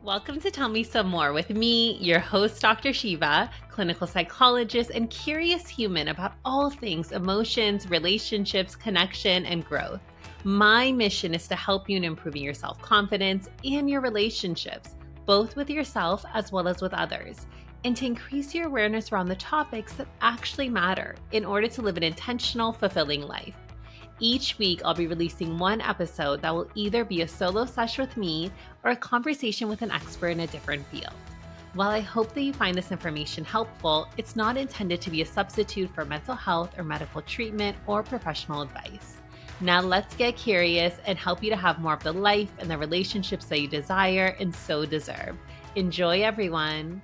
Welcome to Tell Me Some More with me, your host, Dr. Sheva, clinical psychologist and curious human about all things emotions, relationships, connection, and growth. My mission is to help you in improving your self-confidence and your relationships, both with yourself as well as with others, and to increase your awareness around the topics that actually matter in order to live an intentional, fulfilling life. Each week, I'll be releasing one episode that will either be a solo session with me or a conversation with an expert in a different field. While I hope that you find this information helpful, it's not intended to be a substitute for mental health or medical treatment or professional advice. Now let's get curious and help you to have more of the life and the relationships that you desire and so deserve. Enjoy, everyone.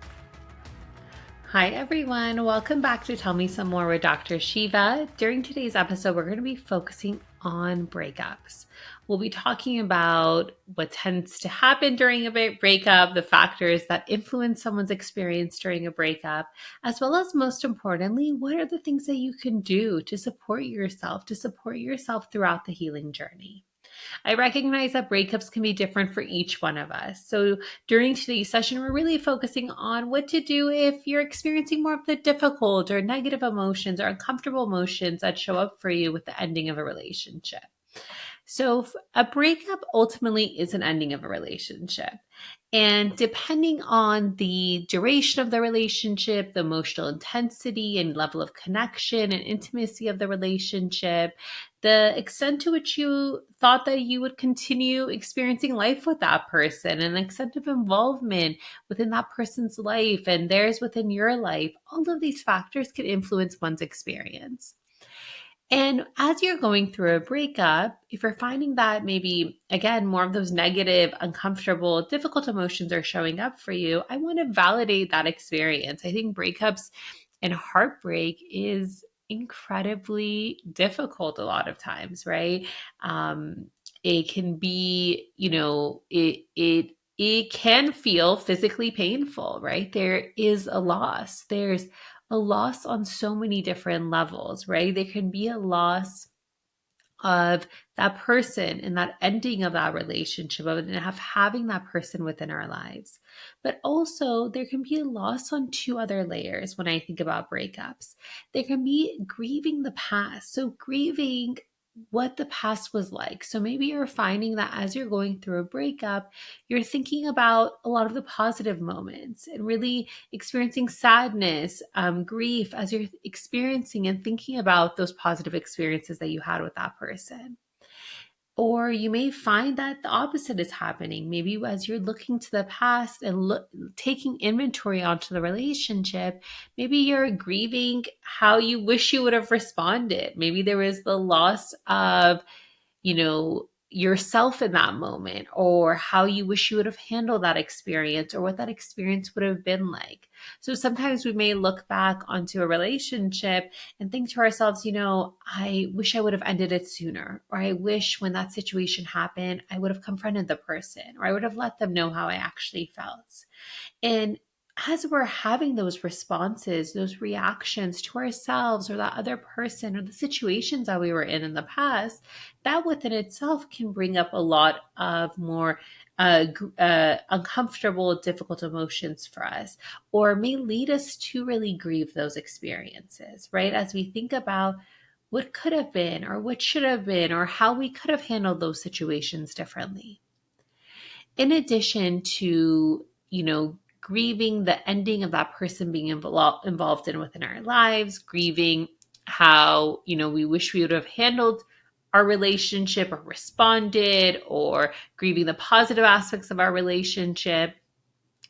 Hi, everyone. Welcome back to Tell Me Some More with Dr. Sheva. During today's episode, we're going to be focusing on breakups. We'll be talking about what tends to happen during a breakup, the factors that influence someone's experience during a breakup, as well as, most importantly, what are the things that you can do to support yourself throughout the healing journey. I recognize that breakups can be different for each one of us. So during today's session, we're really focusing on what to do if you're experiencing more of the difficult or negative emotions or uncomfortable emotions that show up for you with the ending of a relationship. So a breakup ultimately is an ending of a relationship. And depending on the duration of the relationship, the emotional intensity and level of connection and intimacy of the relationship, the extent to which you thought that you would continue experiencing life with that person, and the extent of involvement within that person's life and theirs within your life, all of these factors can influence one's experience. And as you're going through a breakup, if you're finding that maybe, again, more of those negative, uncomfortable, difficult emotions are showing up for you, I want to validate that experience. I think breakups and heartbreak is incredibly difficult a lot of times, right? It can be, it can feel physically painful, right? There is a loss. There's a loss on so many different levels, right? There can be a loss of that person and that ending of that relationship and having that person within our lives. But also there can be a loss on two other layers when I think about breakups. There can be grieving the past. So grieving what the past was like. So maybe you're finding that as you're going through a breakup, you're thinking about a lot of the positive moments and really experiencing sadness, grief as you're experiencing and thinking about those positive experiences that you had with that person. Or you may find that the opposite is happening. Maybe as you're looking to the past and taking inventory onto the relationship, maybe you're grieving how you wish you would have responded. Maybe there was the loss of, yourself in that moment, or how you wish you would have handled that experience, or what that experience would have been like. So sometimes we may look back onto a relationship and think to ourselves, I wish I would have ended it sooner, or I wish when that situation happened, I would have confronted the person, or I would have let them know how I actually felt. And as we're having those responses, those reactions to ourselves or that other person or the situations that we were in the past, that within itself can bring up a lot of more uncomfortable, difficult emotions for us, or may lead us to really grieve those experiences, right? As we think about what could have been or what should have been or how we could have handled those situations differently. In addition to, grieving the ending of that person being involved in within our lives, grieving how, we wish we would have handled our relationship or responded, or grieving the positive aspects of our relationship.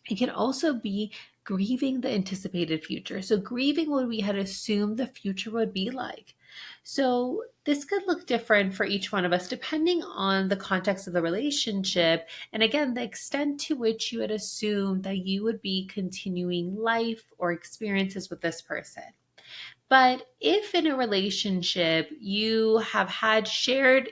It can also be grieving the anticipated future. So grieving what we had assumed the future would be like. So this could look different for each one of us depending on the context of the relationship. And again, the extent to which you had assumed that you would be continuing life or experiences with this person. But if in a relationship you have had shared,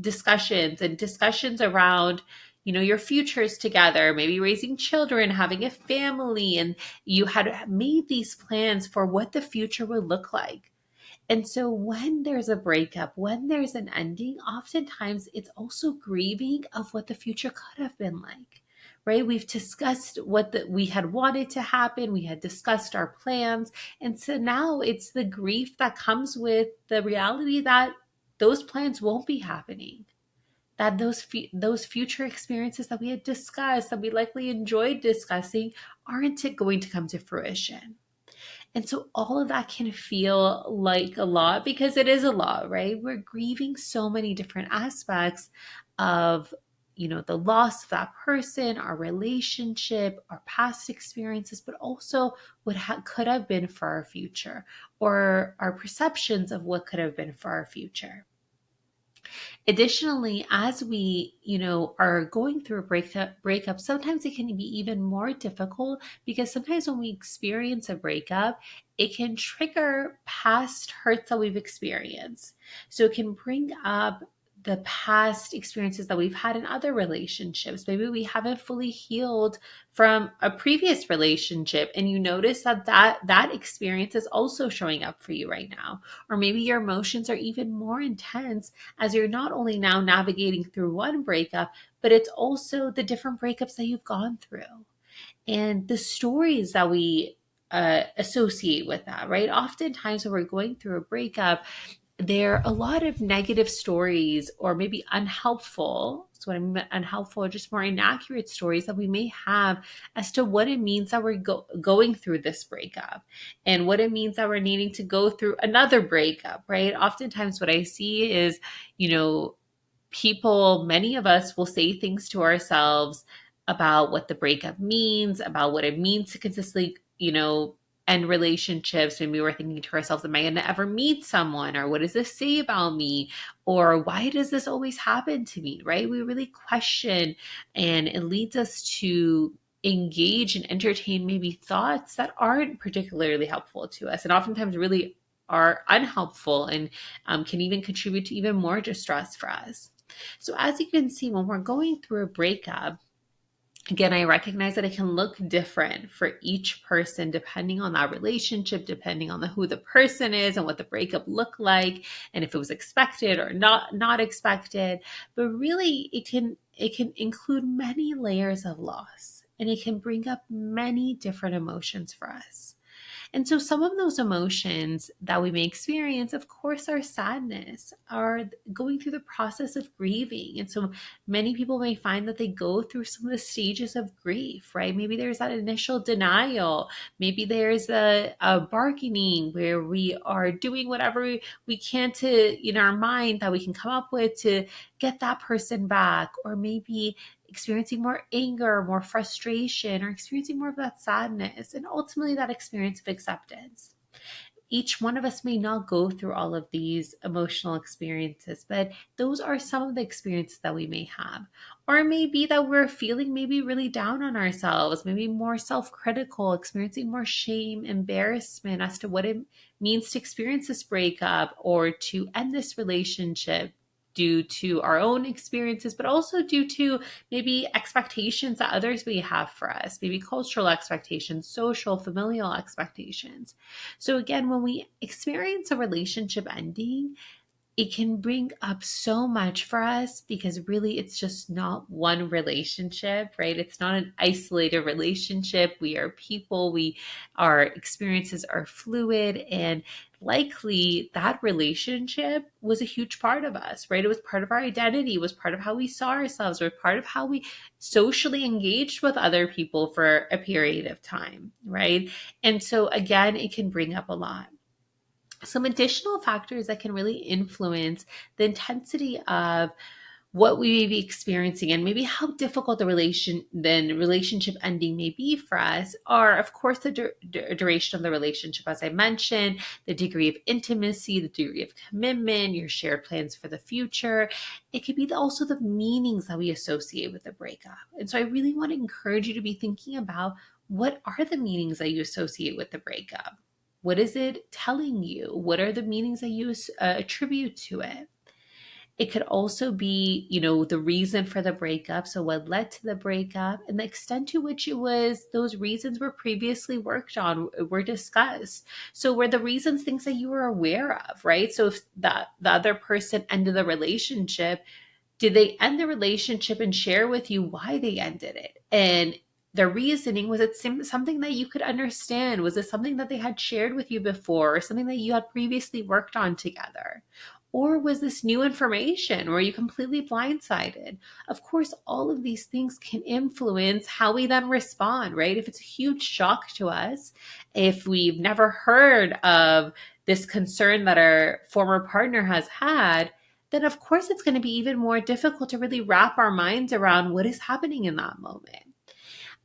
discussions around, your futures together, maybe raising children, having a family, and you had made these plans for what the future would look like. And so when there's a breakup, when there's an ending, oftentimes it's also grieving of what the future could have been like, right? We've discussed we had wanted to happen. We had discussed our plans. And so now it's the grief that comes with the reality that those plans won't be happening, that those future experiences that we had discussed, that we likely enjoyed discussing, aren't going to come to fruition. And so all of that can feel like a lot, because it is a lot, right? We're grieving so many different aspects of, the loss of that person, our relationship, our past experiences, but also what could have been for our future, or our perceptions of what could have been for our future. Additionally, as we, are going through a breakup, sometimes it can be even more difficult, because sometimes when we experience a breakup, it can trigger past hurts that we've experienced. So it can bring up the past experiences that we've had in other relationships. Maybe we haven't fully healed from a previous relationship, and you notice that experience is also showing up for you right now. Or maybe your emotions are even more intense, as you're not only now navigating through one breakup, but it's also the different breakups that you've gone through and the stories that we associate with that, right? Oftentimes, when we're going through a breakup, there are a lot of negative stories, or maybe unhelpful. So, what I mean by unhelpful, or just more inaccurate stories that we may have as to what it means that we're going through this breakup, and what it means that we're needing to go through another breakup, right? Oftentimes, what I see is, you know, many of us will say things to ourselves about what the breakup means, about what it means to consistently, end relationships. Maybe we're thinking to ourselves, am I going to ever meet someone? Or what does this say about me? Or why does this always happen to me? Right? We really question, and it leads us to engage and entertain maybe thoughts that aren't particularly helpful to us, and oftentimes really are unhelpful, and can even contribute to even more distress for us. So, as you can see, when we're going through a breakup, again, I recognize that it can look different for each person, depending on that relationship, depending on who the person is and what the breakup looked like, and if it was expected or not expected. But really, it can include many layers of loss, and it can bring up many different emotions for us. And so some of those emotions that we may experience, of course, are sadness, are going through the process of grieving. And so many people may find that they go through some of the stages of grief, right? Maybe there's that initial denial. Maybe there's a bargaining, where we are doing whatever we can to, in our mind, that we can come up with to get that person back. Or maybe experiencing more anger, more frustration, or experiencing more of that sadness, and ultimately that experience of acceptance. Each one of us may not go through all of these emotional experiences, but those are some of the experiences that we may have. Or it may be that we're feeling maybe really down on ourselves, maybe more self critical, experiencing more shame, embarrassment as to what it means to experience this breakup or to end this relationship, due to our own experiences, but also due to maybe expectations that others may have for us, maybe cultural expectations, social, familial expectations. So, again, when we experience a relationship ending, it can bring up so much for us, because really it's just not one relationship, right? It's not an isolated relationship. We are people, our experiences are fluid, and likely that relationship was a huge part of us, right? It was part of our identity, it was part of how we saw ourselves, or part of how we socially engaged with other people for a period of time, right? And so again, it can bring up a lot. Some additional factors that can really influence the intensity of what we may be experiencing, and maybe how difficult the relationship ending may be for us, are of course the duration of the relationship, as I mentioned, the degree of intimacy, the degree of commitment, your shared plans for the future. It could be also the meanings that we associate with the breakup. And so I really want to encourage you to be thinking about, what are the meanings that you associate with the breakup? What is it telling you? What are the meanings that you attribute to it? It could also be, the reason for the breakup. So what led to the breakup, and the extent to which those reasons were previously worked on, were discussed. So were the reasons things that you were aware of, right? So if the other person ended the relationship, Did they end the relationship and share with you why they ended it? And the reasoning, was it something that you could understand? Was it something that they had shared with you before, or something that you had previously worked on together? Or was this new information? Were you completely blindsided? Of course, all of these things can influence how we then respond, right? If it's a huge shock to us, if we've never heard of this concern that our former partner has had, then of course it's going to be even more difficult to really wrap our minds around what is happening in that moment.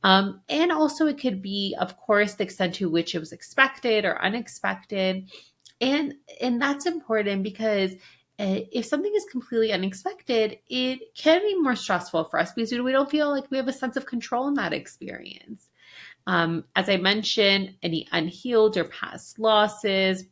And also, it could be, of course, the extent to which it was expected or unexpected. And that's important because if something is completely unexpected, it can be more stressful for us because we don't feel like we have a sense of control in that experience. As I mentioned, any unhealed or past losses,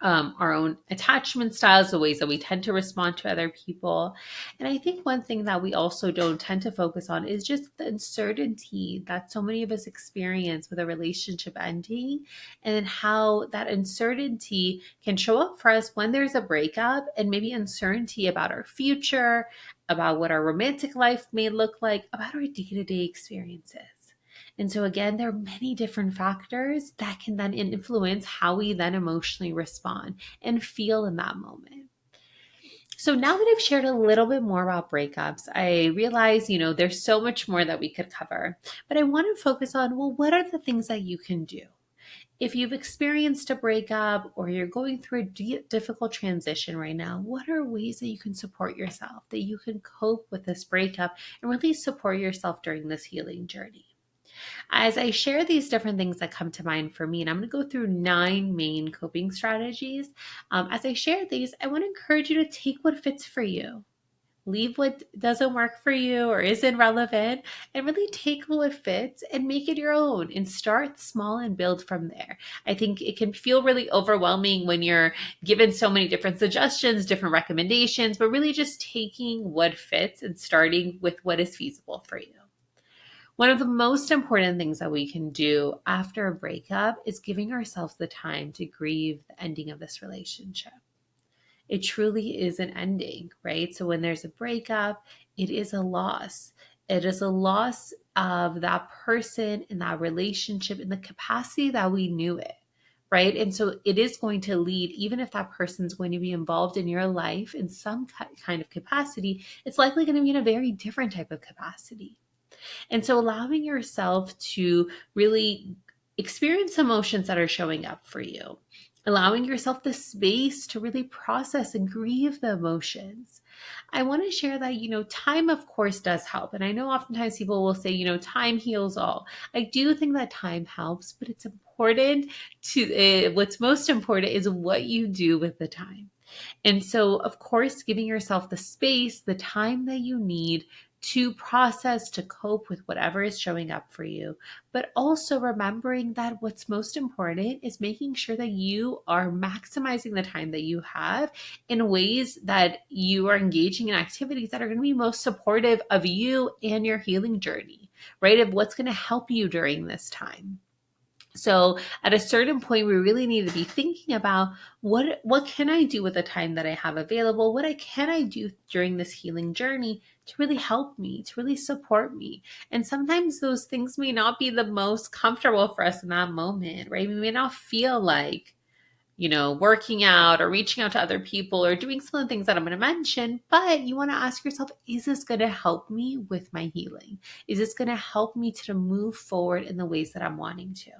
our own attachment styles, the ways that we tend to respond to other people. And I think one thing that we also don't tend to focus on is just the uncertainty that so many of us experience with a relationship ending, and how that uncertainty can show up for us when there's a breakup, and maybe uncertainty about our future, about what our romantic life may look like, about our day-to-day experiences. And so, again, there are many different factors that can then influence how we then emotionally respond and feel in that moment. So now that I've shared a little bit more about breakups, I realize, there's so much more that we could cover, but I want to focus on, well, what are the things that you can do? If you've experienced a breakup or you're going through a difficult transition right now, what are ways that you can support yourself, that you can cope with this breakup and really support yourself during this healing journey? As I share these different things that come to mind for me, and I'm going to go through 9 main coping strategies. As I share these, I want to encourage you to take what fits for you. Leave what doesn't work for you or isn't relevant, and really take what fits and make it your own, and start small and build from there. I think it can feel really overwhelming when you're given so many different suggestions, different recommendations, but really just taking what fits and starting with what is feasible for you. One of the most important things that we can do after a breakup is giving ourselves the time to grieve the ending of this relationship. It truly is an ending, right? So when there's a breakup, it is a loss. It is a loss of that person and that relationship in the capacity that we knew it, right? And so it is going to lead, even if that person's going to be involved in your life in some kind of capacity, it's likely going to be in a very different type of capacity. And so allowing yourself to really experience emotions that are showing up for you, allowing yourself the space to really process and grieve the emotions. I want to share that, time of course does help. And I know oftentimes people will say, time heals all. I do think that time helps, but it's important what's most important is what you do with the time. And so, of course, giving yourself the space, the time that you need to process, to cope with whatever is showing up for you, but also remembering that what's most important is making sure that you are maximizing the time that you have in ways that you are engaging in activities that are going to be most supportive of you and your healing journey, right? Of what's going to help you during this time. So at a certain point, we really need to be thinking about what can I do with the time that I have available? Can I do during this healing journey to really help me, to really support me? And sometimes those things may not be the most comfortable for us in that moment, right? We may not feel like, working out or reaching out to other people or doing some of the things that I'm going to mention, but you want to ask yourself, is this going to help me with my healing? Is this going to help me to move forward in the ways that I'm wanting to?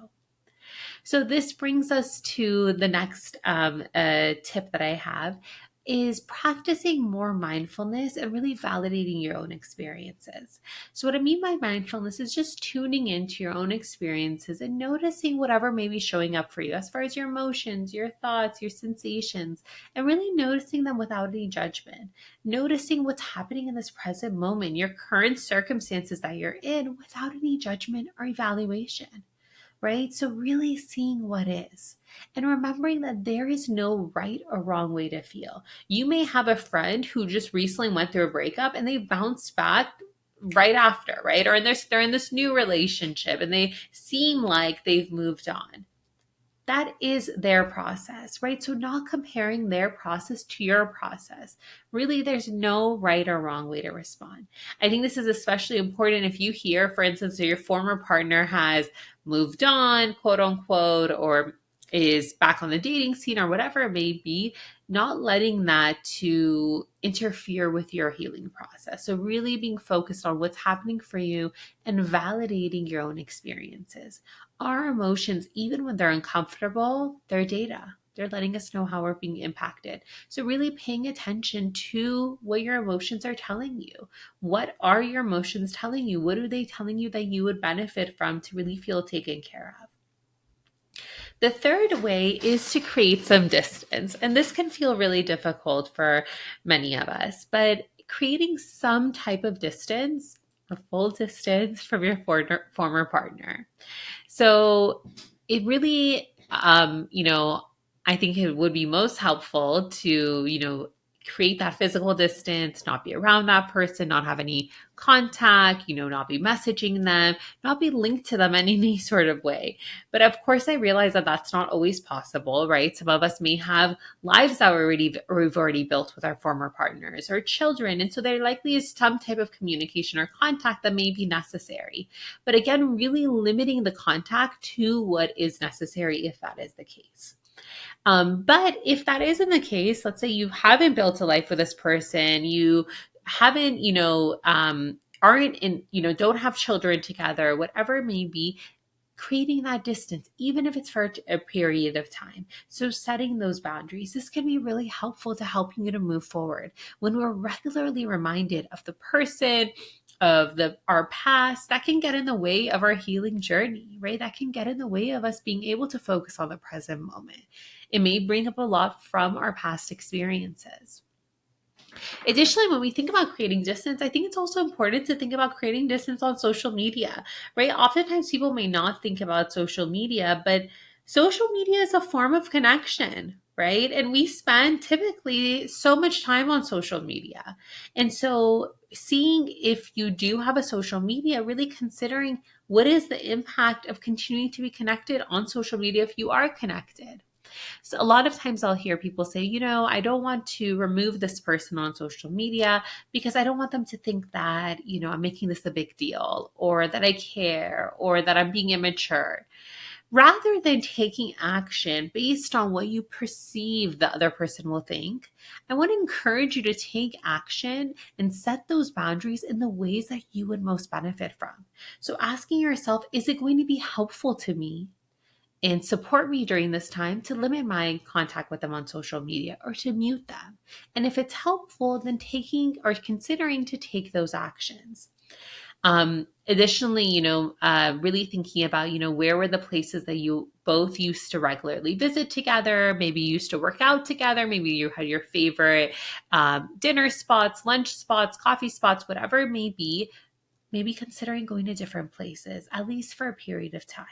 So this brings us to the next tip that I have, is practicing more mindfulness and really validating your own experiences. So what I mean by mindfulness is just tuning into your own experiences and noticing whatever may be showing up for you as far as your emotions, your thoughts, your sensations, and really noticing them without any judgment. Noticing what's happening in this present moment, your current circumstances that you're in, without any judgment or evaluation. Right? So really seeing what is, and remembering that there is no right or wrong way to feel. You may have a friend who just recently went through a breakup and they bounced back right after, right? Or they're in this new relationship and they seem like they've moved on. That is their process, right? So not comparing their process to your process. Really, there's no right or wrong way to respond. I think this is especially important if you hear, for instance, that your former partner has moved on, quote unquote, or is back on the dating scene or whatever it may be, not letting that to interfere with your healing process. So really being focused on what's happening for you and validating your own experiences. Our emotions, even when they're uncomfortable, they're data. They're letting us know how we're being impacted. So, really paying attention to what your emotions are telling you. What are your emotions telling you? What are they telling you that you would benefit from to really feel taken care of? The third way is to create some distance. And this can feel really difficult for many of us, but creating some type of distance, a full distance from your former partner. So it really, I think it would be most helpful to, create that physical distance, not be around that person, not have any contact, not be messaging them, not be linked to them in any sort of way. But of course, I realize that that's not always possible, right? Some of us may have lives that we've already built with our former partners or children. And so there likely is some type of communication or contact that may be necessary. But again, really limiting the contact to what is necessary if that is the case. But if that isn't the case, let's say you haven't built a life with this person, you haven't, aren't in, don't have children together, whatever it may be, creating that distance, even if it's for a period of time. So setting those boundaries, this can be really helpful to helping you to move forward. When we're regularly reminded of the person, of our past, that can get in the way of our healing journey, right? That can get in the way of us being able to focus on the present moment. It may bring up a lot from our past experiences. Additionally, when we think about creating distance, I think it's also important to think about creating distance on social media, right? Oftentimes people may not think about social media, but social media is a form of connection, right? And we spend typically so much time on social media. And so seeing if you do have a social media, really considering what is the impact of continuing to be connected on social media if you are connected. So a lot of times I'll hear people say, I don't want to remove this person on social media because I don't want them to think that, I'm making this a big deal or that I care or that I'm being immature. Rather than taking action based on what you perceive the other person will think, I want to encourage you to take action and set those boundaries in the ways that you would most benefit from. So asking yourself, is it going to be helpful to me and support me during this time to limit my contact with them on social media or to mute them? And if it's helpful, then taking or considering to take those actions. Additionally, really thinking about, where were the places that you both used to regularly visit together, maybe you used to work out together, maybe you had your favorite dinner spots, lunch spots, coffee spots, whatever it may be, maybe considering going to different places, at least for a period of time.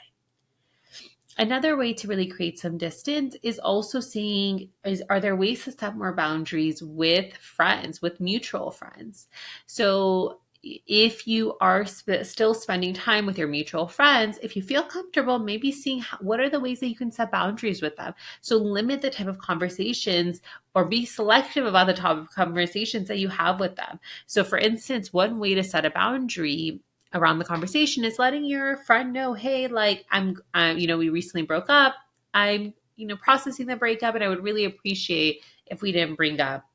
Another way to really create some distance is also seeing are there ways to set more boundaries with friends, with mutual friends. So if you are still spending time with your mutual friends, if you feel comfortable, maybe seeing what are the ways that you can set boundaries with them. So limit the type of conversations or be selective about the type of conversations that you have with them. So for instance, one way to set a boundary around the conversation is letting your friend know, hey, like we recently broke up. I'm, processing the breakup, and I would really appreciate if we didn't bring up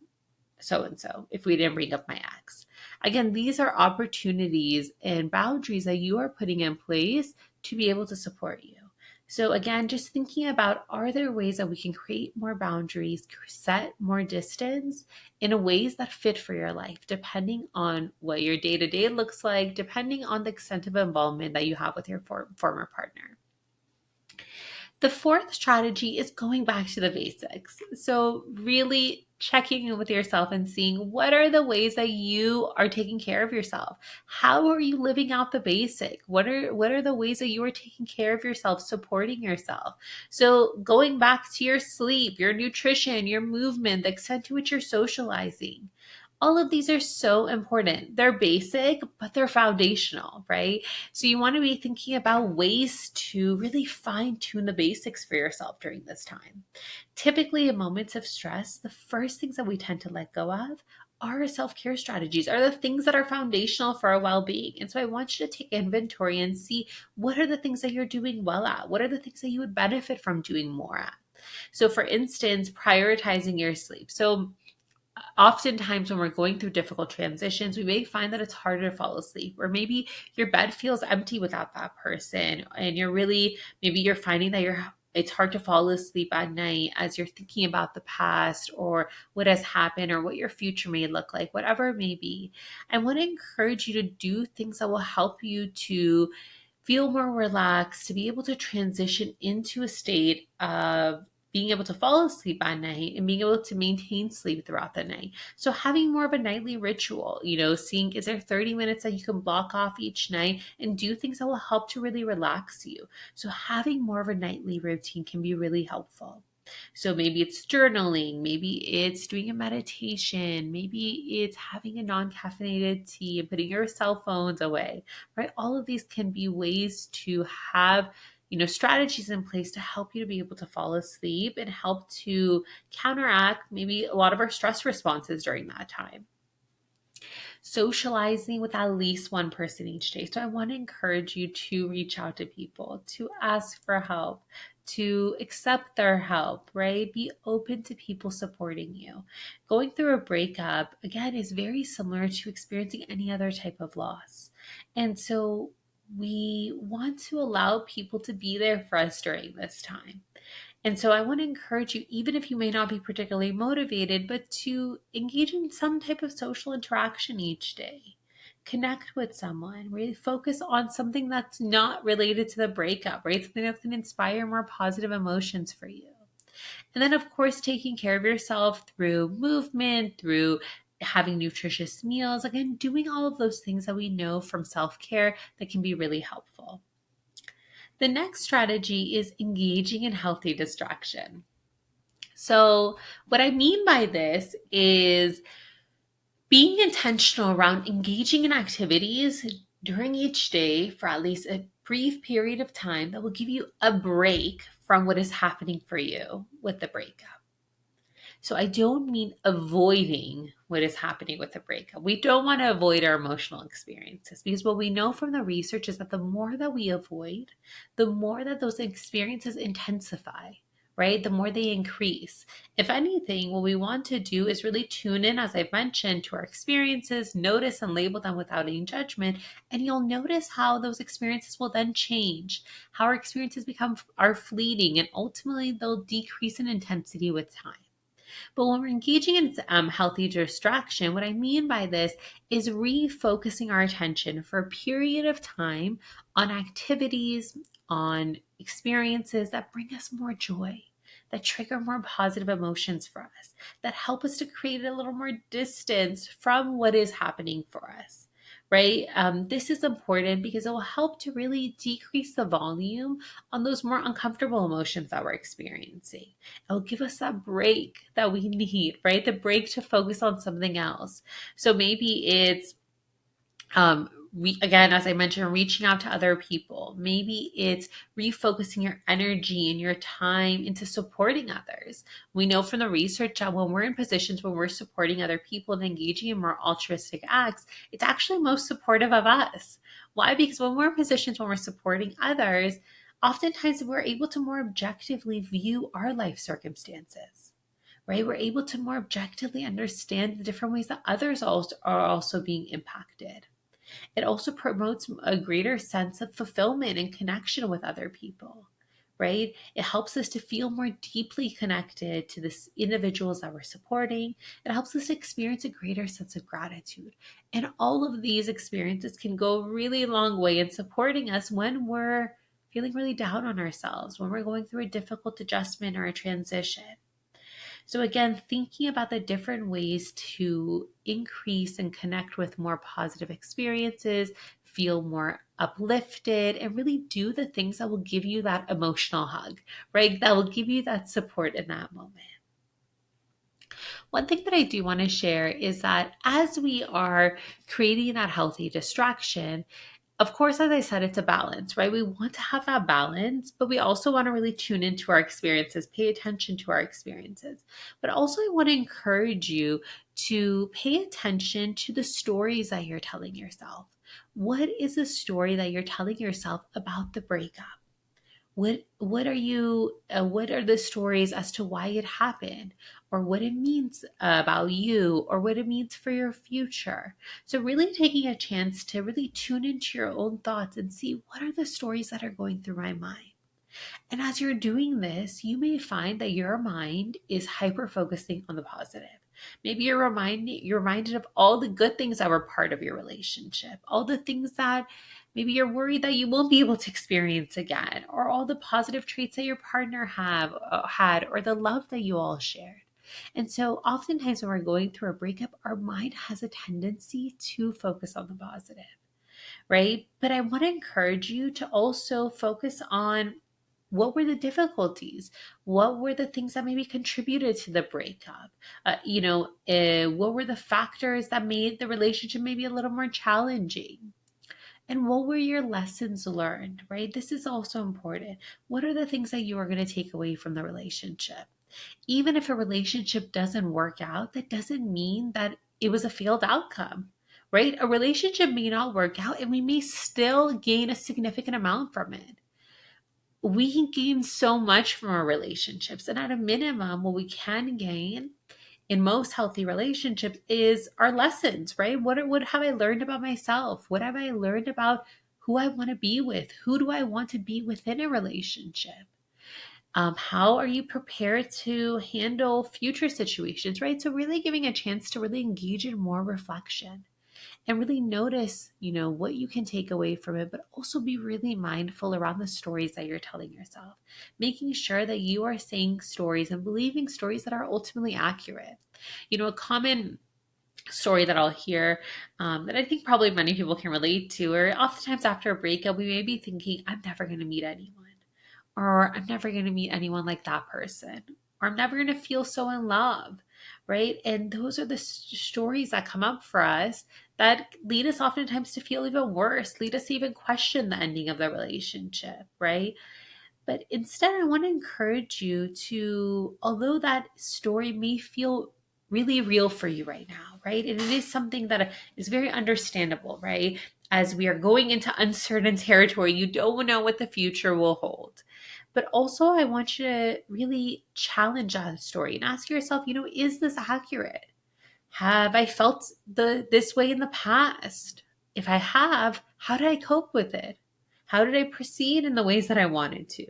so and so, if we didn't bring up my ex. Again, these are opportunities and boundaries that you are putting in place to be able to support you. So again, just thinking about, are there ways that we can create more boundaries, set more distance in ways that fit for your life, depending on what your day-to-day looks like, depending on the extent of involvement that you have with your former partner. The fourth strategy is going back to the basics. So really checking in with yourself and seeing what are the ways that you are taking care of yourself. How are you living out the basic? What are the ways that you are taking care of yourself, supporting yourself? So going back to your sleep, your nutrition, your movement, the extent to which you're socializing. All of these are so important. They're basic, but they're foundational, right? So you want to be thinking about ways to really fine tune the basics for yourself during this time. Typically, in moments of stress, the first things that we tend to let go of are self-care strategies, are the things that are foundational for our well-being. And so I want you to take inventory and see, what are the things that you're doing well at? What are the things that you would benefit from doing more at? So for instance, prioritizing your sleep. So oftentimes when we're going through difficult transitions, we may find that it's harder to fall asleep, or maybe your bed feels empty without that person, and maybe you're finding that it's hard to fall asleep at night as you're thinking about the past or what has happened or what your future may look like, whatever it may be. I want to encourage you to do things that will help you to feel more relaxed, to be able to transition into a state of being able to fall asleep at night and being able to maintain sleep throughout the night. So having more of a nightly ritual, seeing, is there 30 minutes that you can block off each night and do things that will help to really relax you? So having more of a nightly routine can be really helpful. So maybe it's journaling, maybe it's doing a meditation, maybe it's having a non-caffeinated tea and putting your cell phones away, right? All of these can be ways to have strategies in place to help you to be able to fall asleep and help to counteract maybe a lot of our stress responses during that time. Socializing with at least one person each day. So I want to encourage you to reach out to people, to ask for help, to accept their help, right? Be open to people supporting you. Going through a breakup, again, is very similar to experiencing any other type of loss. And so we want to allow people to be there for us during this time. And so I want to encourage you, even if you may not be particularly motivated, but to engage in some type of social interaction each day. Connect with someone, really focus on something that's not related to the breakup, right? Something that's going to inspire more positive emotions for you. And then, of course, taking care of yourself through movement, through having nutritious meals, again, doing all of those things that we know from self-care that can be really helpful. The next strategy is engaging in healthy distraction. So, what I mean by this is being intentional around engaging in activities during each day for at least a brief period of time that will give you a break from what is happening for you with the breakup. So I don't mean avoiding what is happening with the breakup. We don't want to avoid our emotional experiences, because what we know from the research is that the more that we avoid, the more that those experiences intensify, right? The more they increase. If anything, what we want to do is really tune in, as I've mentioned, to our experiences, notice and label them without any judgment. And you'll notice how those experiences will then change, how our experiences are fleeting, and ultimately they'll decrease in intensity with time. But when we're engaging in healthy distraction, what I mean by this is refocusing our attention for a period of time on activities, on experiences that bring us more joy, that trigger more positive emotions for us, that help us to create a little more distance from what is happening for us. Right? This is important because it will help to really decrease the volume on those more uncomfortable emotions that we're experiencing. It'll give us that break that we need, right? The break to focus on something else. So maybe it's, again, as I mentioned, reaching out to other people. Maybe it's refocusing your energy and your time into supporting others. We know from the research that when we're in positions when we're supporting other people and engaging in more altruistic acts, it's actually most supportive of us. Why? Because when we're in positions when we're supporting others, oftentimes we're able to more objectively view our life circumstances, right? We're able to more objectively understand the different ways that others are also being impacted. It also promotes a greater sense of fulfillment and connection with other people, right? It helps us to feel more deeply connected to the individuals that we're supporting. It helps us to experience a greater sense of gratitude. And all of these experiences can go a really long way in supporting us when we're feeling really down on ourselves, when we're going through a difficult adjustment or a transition. So again, thinking about the different ways to increase and connect with more positive experiences, feel more uplifted, and really do the things that will give you that emotional hug, right? That will give you that support in that moment. One thing that I do want to share is that as we are creating that healthy distraction, of course, as I said, it's a balance, right? We want to have that balance, but we also want to really tune into our experiences, pay attention to our experiences. But also, I want to encourage you to pay attention to the stories that you're telling yourself. What is the story that you're telling yourself about the breakup? What are the stories as to why it happened, or what it means about you, or what it means for your future? So really taking a chance to really tune into your own thoughts and see what are the stories that are going through my mind. And as you're doing this, you may find that your mind is hyper focusing on the positive. Maybe you're reminded of all the good things that were part of your relationship, all the things that maybe you're worried that you won't be able to experience again, or all the positive traits that your partner had, or the love that you all shared. And so oftentimes when we're going through a breakup, our mind has a tendency to focus on the positive, right? But I want to encourage you to also focus on what were the difficulties? What were the things that maybe contributed to the breakup? What were the factors that made the relationship maybe a little more challenging? And what were your lessons learned, right? This is also important. What are the things that you are going to take away from the relationship? Even if a relationship doesn't work out, that doesn't mean that it was a failed outcome, right? A relationship may not work out and we may still gain a significant amount from it. We can gain so much from our relationships. And at a minimum, what we can gain in most healthy relationships is our lessons, right? What have I learned about myself? What have I learned about who I want to be with? Who do I want to be within a relationship? How are you prepared to handle future situations, right? So really giving a chance to really engage in more reflection and really notice, what you can take away from it, but also be really mindful around the stories that you're telling yourself, making sure that you are saying stories and believing stories that are ultimately accurate. A common story that I'll hear, that I think probably many people can relate to, or oftentimes after a breakup, we may be thinking, I'm never going to meet anyone, or I'm never going to meet anyone like that person, or I'm never going to feel so in love, right? And those are the stories that come up for us that lead us oftentimes to feel even worse, lead us to even question the ending of the relationship, right? But instead, I want to encourage you to, although that story may feel really real for you right now, right? And it is something that is very understandable, right? As we are going into uncertain territory, you don't know what the future will hold. But also, I want you to really challenge that story and ask yourself, is this accurate? Have I felt this way in the past? If I have, how did I cope with it? How did I proceed in the ways that I wanted to?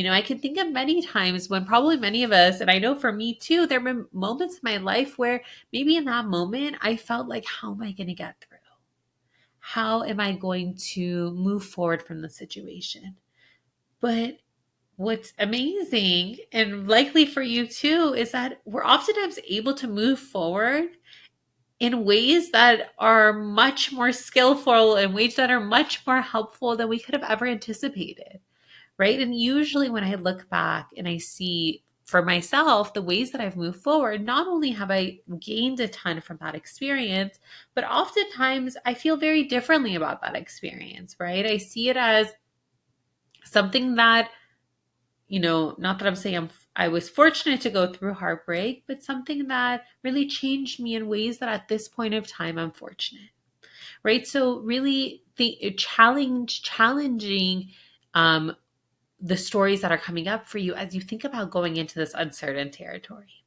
I can think of many times when probably many of us, and I know for me too, there have been moments in my life where maybe in that moment I felt like, how am I going to get through? How am I going to move forward from the situation? But what's amazing and likely for you too is that we're oftentimes able to move forward in ways that are much more skillful, in ways that are much more helpful than we could have ever anticipated, right? And usually when I look back and I see for myself the ways that I've moved forward, not only have I gained a ton from that experience, but oftentimes I feel very differently about that experience, right? I see it as something that, not that I'm saying I was fortunate to go through heartbreak, but something that really changed me in ways that at this point of time I'm fortunate, right? So really the challenging the stories that are coming up for you as you think about going into this uncertain territory.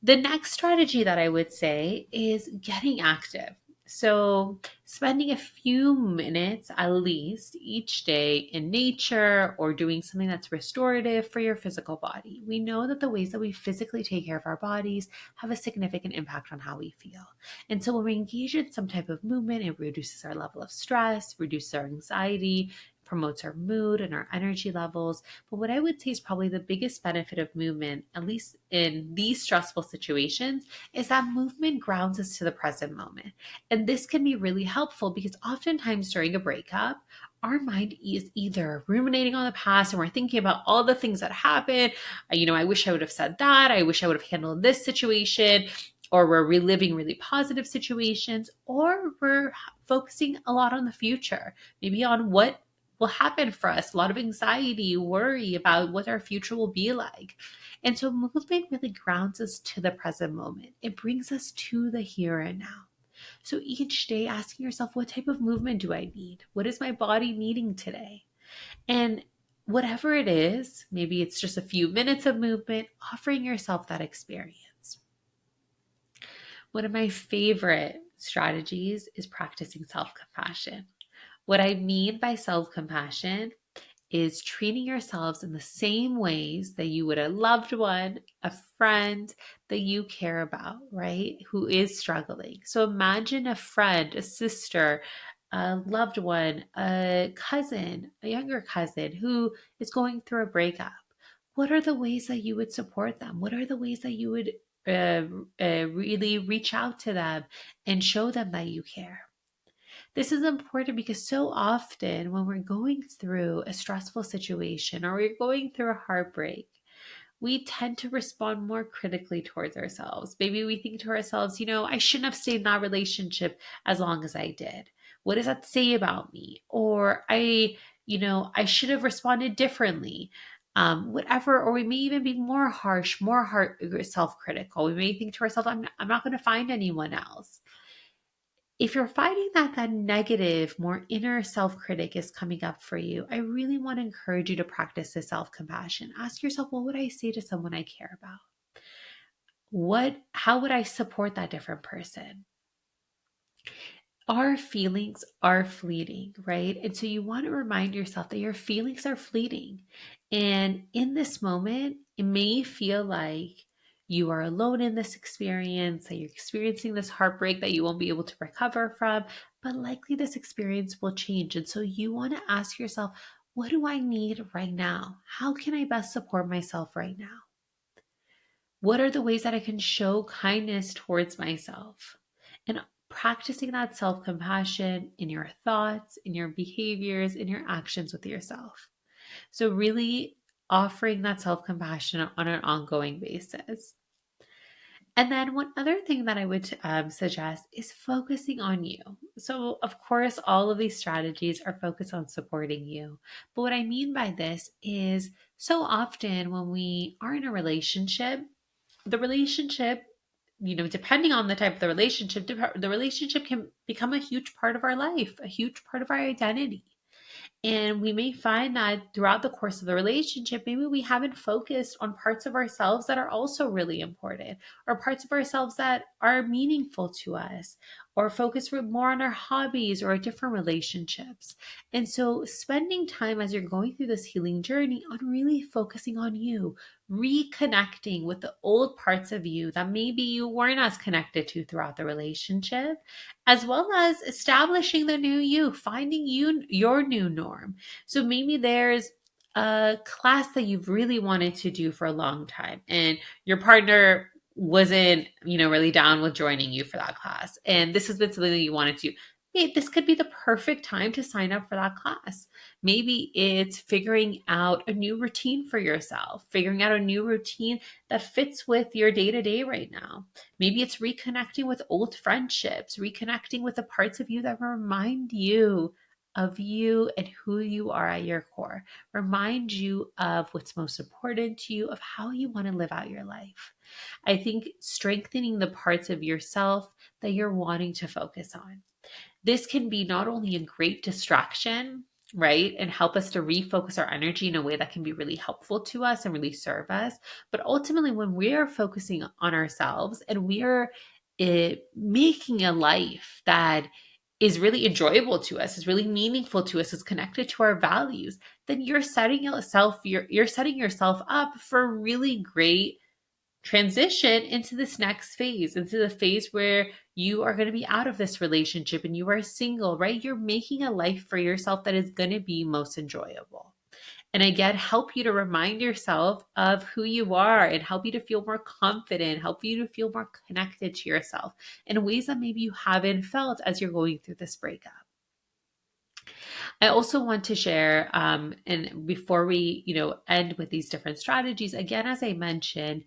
The next strategy that I would say is getting active. So, spending a few minutes at least each day in nature or doing something that's restorative for your physical body. We know that the ways that we physically take care of our bodies have a significant impact on how we feel. And so, when we engage in some type of movement, it reduces our level of stress, reduces our anxiety, promotes our mood and our energy levels. But what I would say is probably the biggest benefit of movement, at least in these stressful situations, is that movement grounds us to the present moment. And this can be really helpful because oftentimes during a breakup, our mind is either ruminating on the past and we're thinking about all the things that happened. I wish I would have said that. I wish I would have handled this situation. Or we're reliving really positive situations, or we're focusing a lot on the future, maybe on what will happen for us, a lot of anxiety, worry about what our future will be like. And so movement really grounds us to the present moment. It brings us to the here and now. So each day asking yourself, what type of movement do I need? What is my body needing today? And whatever it is, maybe it's just a few minutes of movement, offering yourself that experience. One of my favorite strategies is practicing self-compassion. What I mean by self-compassion is treating yourselves in the same ways that you would a loved one, a friend that you care about, right? Who is struggling. So imagine a friend, a sister, a loved one, a cousin, a younger cousin who is going through a breakup. What are the ways that you would support them? What are the ways that you would really reach out to them and show them that you care? This is important because so often when we're going through a stressful situation or we're going through a heartbreak, we tend to respond more critically towards ourselves. Maybe we think to ourselves, I shouldn't have stayed in that relationship as long as I did. What does that say about me? Or I should have responded differently. Whatever, or we may even be more harsh, self-critical. We may think to ourselves, I'm not going to find anyone else. If you're finding that negative, more inner self-critic is coming up for you, I really want to encourage you to practice this self-compassion. Ask yourself, what would I say to someone I care about? How would I support that different person? Our feelings are fleeting, right? And so you want to remind yourself that your feelings are fleeting. And in this moment, it may feel like you are alone in this experience, that you're experiencing this heartbreak that you won't be able to recover from, but likely this experience will change. And so you want to ask yourself, what do I need right now? How can I best support myself right now? What are the ways that I can show kindness towards myself? And practicing that self compassion in your thoughts, in your behaviors, in your actions with yourself. So, really offering that self compassion on an ongoing basis. And then one other thing that I would suggest is focusing on you. So, of course, all of these strategies are focused on supporting you. But what I mean by this is so often when we are in a relationship, the relationship, depending on the type of the relationship can become a huge part of our life, a huge part of our identity. And we may find that throughout the course of the relationship, maybe we haven't focused on parts of ourselves that are also really important, or parts of ourselves that are meaningful to us, or focus more on our hobbies or different relationships. And so, spending time as you're going through this healing journey on really focusing on you, reconnecting with the old parts of you that maybe you weren't as connected to throughout the relationship, as well as establishing the new you, finding your new norm. So maybe there's a class that you've really wanted to do for a long time and your partner wasn't, really down with joining you for that class. And this has been something that you wanted to do. Hey, this could be the perfect time to sign up for that class. Maybe it's figuring out a new routine for yourself, figuring out a new routine that fits with your day to day right now. Maybe it's reconnecting with old friendships, reconnecting with the parts of you that remind you of you and who you are at your core. Remind you of what's most important to you, of how you want to live out your life. I think strengthening the parts of yourself that you're wanting to focus on. This can be not only a great distraction, right? And help us to refocus our energy in a way that can be really helpful to us and really serve us. But ultimately, when we are focusing on ourselves and we are making a life that is really enjoyable to us, is really meaningful to us, is connected to our values, then you're setting yourself up for really great transition into this next phase, into the phase where you are going to be out of this relationship and you are single, right? You're making a life for yourself that is going to be most enjoyable. And again, help you to remind yourself of who you are and help you to feel more confident, help you to feel more connected to yourself in ways that maybe you haven't felt as you're going through this breakup. I also want to share, and before we, end with these different strategies, again, as I mentioned,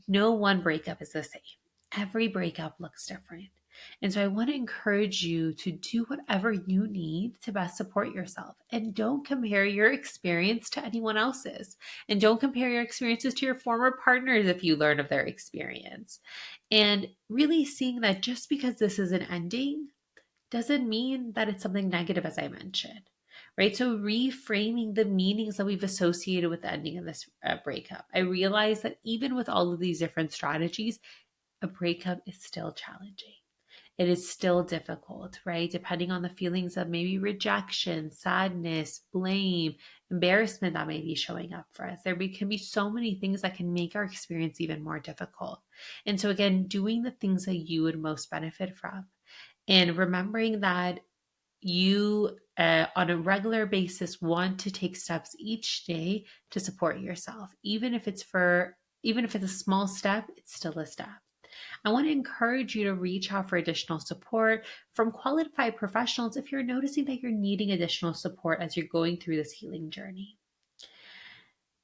no one breakup is the same. Every breakup looks different. And so I want to encourage you to do whatever you need to best support yourself. And don't compare your experience to anyone else's. And don't compare your experiences to your former partners if you learn of their experience. And really seeing that just because this is an ending doesn't mean that it's something negative, as I mentioned. Right? So reframing the meanings that we've associated with the ending of this breakup. I realize that even with all of these different strategies, a breakup is still challenging. It is still difficult, right? Depending on the feelings of maybe rejection, sadness, blame, embarrassment that may be showing up for us. There can be so many things that can make our experience even more difficult. And so again, doing the things that you would most benefit from and remembering that you on a regular basis want to take steps each day to support yourself. Even if it's a small step, it's still a step. I want to encourage you to reach out for additional support from qualified professionals if you're noticing that you're needing additional support as you're going through this healing journey.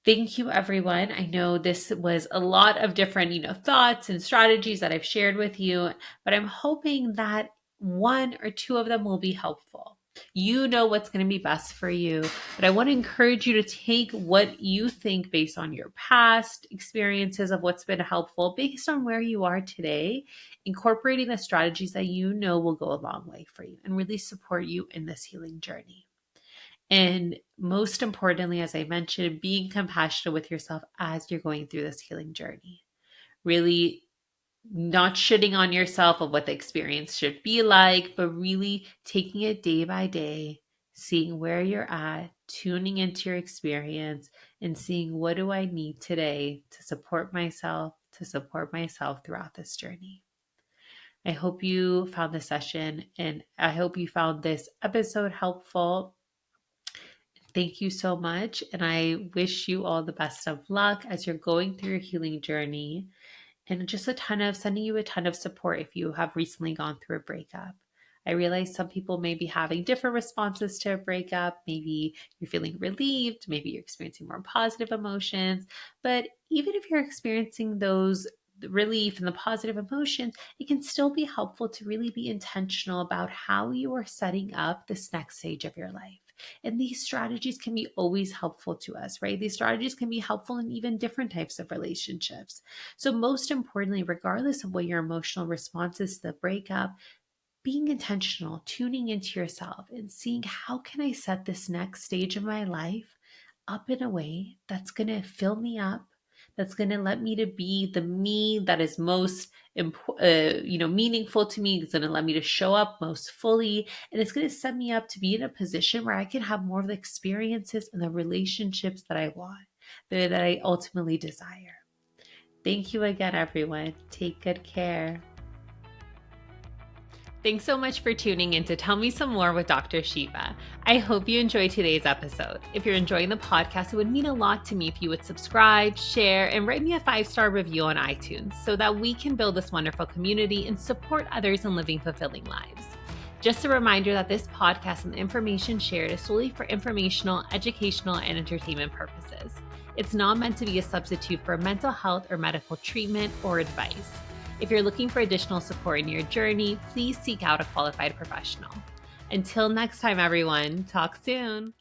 Thank you, everyone. I know this was a lot of different, thoughts and strategies that I've shared with you, but I'm hoping that one or two of them will be helpful. You know what's going to be best for you, but I want to encourage you to take what you think based on your past experiences of what's been helpful, based on where you are today, incorporating the strategies that you know will go a long way for you and really support you in this healing journey. And most importantly, as I mentioned, being compassionate with yourself as you're going through this healing journey. Really not shitting on yourself of what the experience should be like, but really taking it day by day, seeing where you're at, tuning into your experience, and seeing what do I need today to support myself throughout this journey. I hope you found this session and I hope you found this episode helpful. Thank you so much. And I wish you all the best of luck as you're going through your healing journey and just sending you a ton of support if you have recently gone through a breakup. I realize some people may be having different responses to a breakup. Maybe you're feeling relieved. Maybe you're experiencing more positive emotions. But even if you're experiencing those relief and the positive emotions, it can still be helpful to really be intentional about how you are setting up this next stage of your life. And these strategies can be always helpful to us, right? These strategies can be helpful in even different types of relationships. So most importantly, regardless of what your emotional response is to the breakup, being intentional, tuning into yourself and seeing how can I set this next stage of my life up in a way that's going to fill me up, that's going to let me to be the me that is most meaningful to me. It's going to let me to show up most fully, and it's going to set me up to be in a position where I can have more of the experiences and the relationships that I want, that I ultimately desire. Thank you again, everyone. Take good care. Thanks so much for tuning in to Tell Me Some More with Dr. Sheva. I hope you enjoyed today's episode. If you're enjoying the podcast, it would mean a lot to me if you would subscribe, share, and write me a 5-star review on iTunes so that we can build this wonderful community and support others in living fulfilling lives. Just a reminder that this podcast and the information shared is solely for informational, educational, and entertainment purposes. It's not meant to be a substitute for mental health or medical treatment or advice. If you're looking for additional support in your journey, please seek out a qualified professional. Until next time, everyone, talk soon.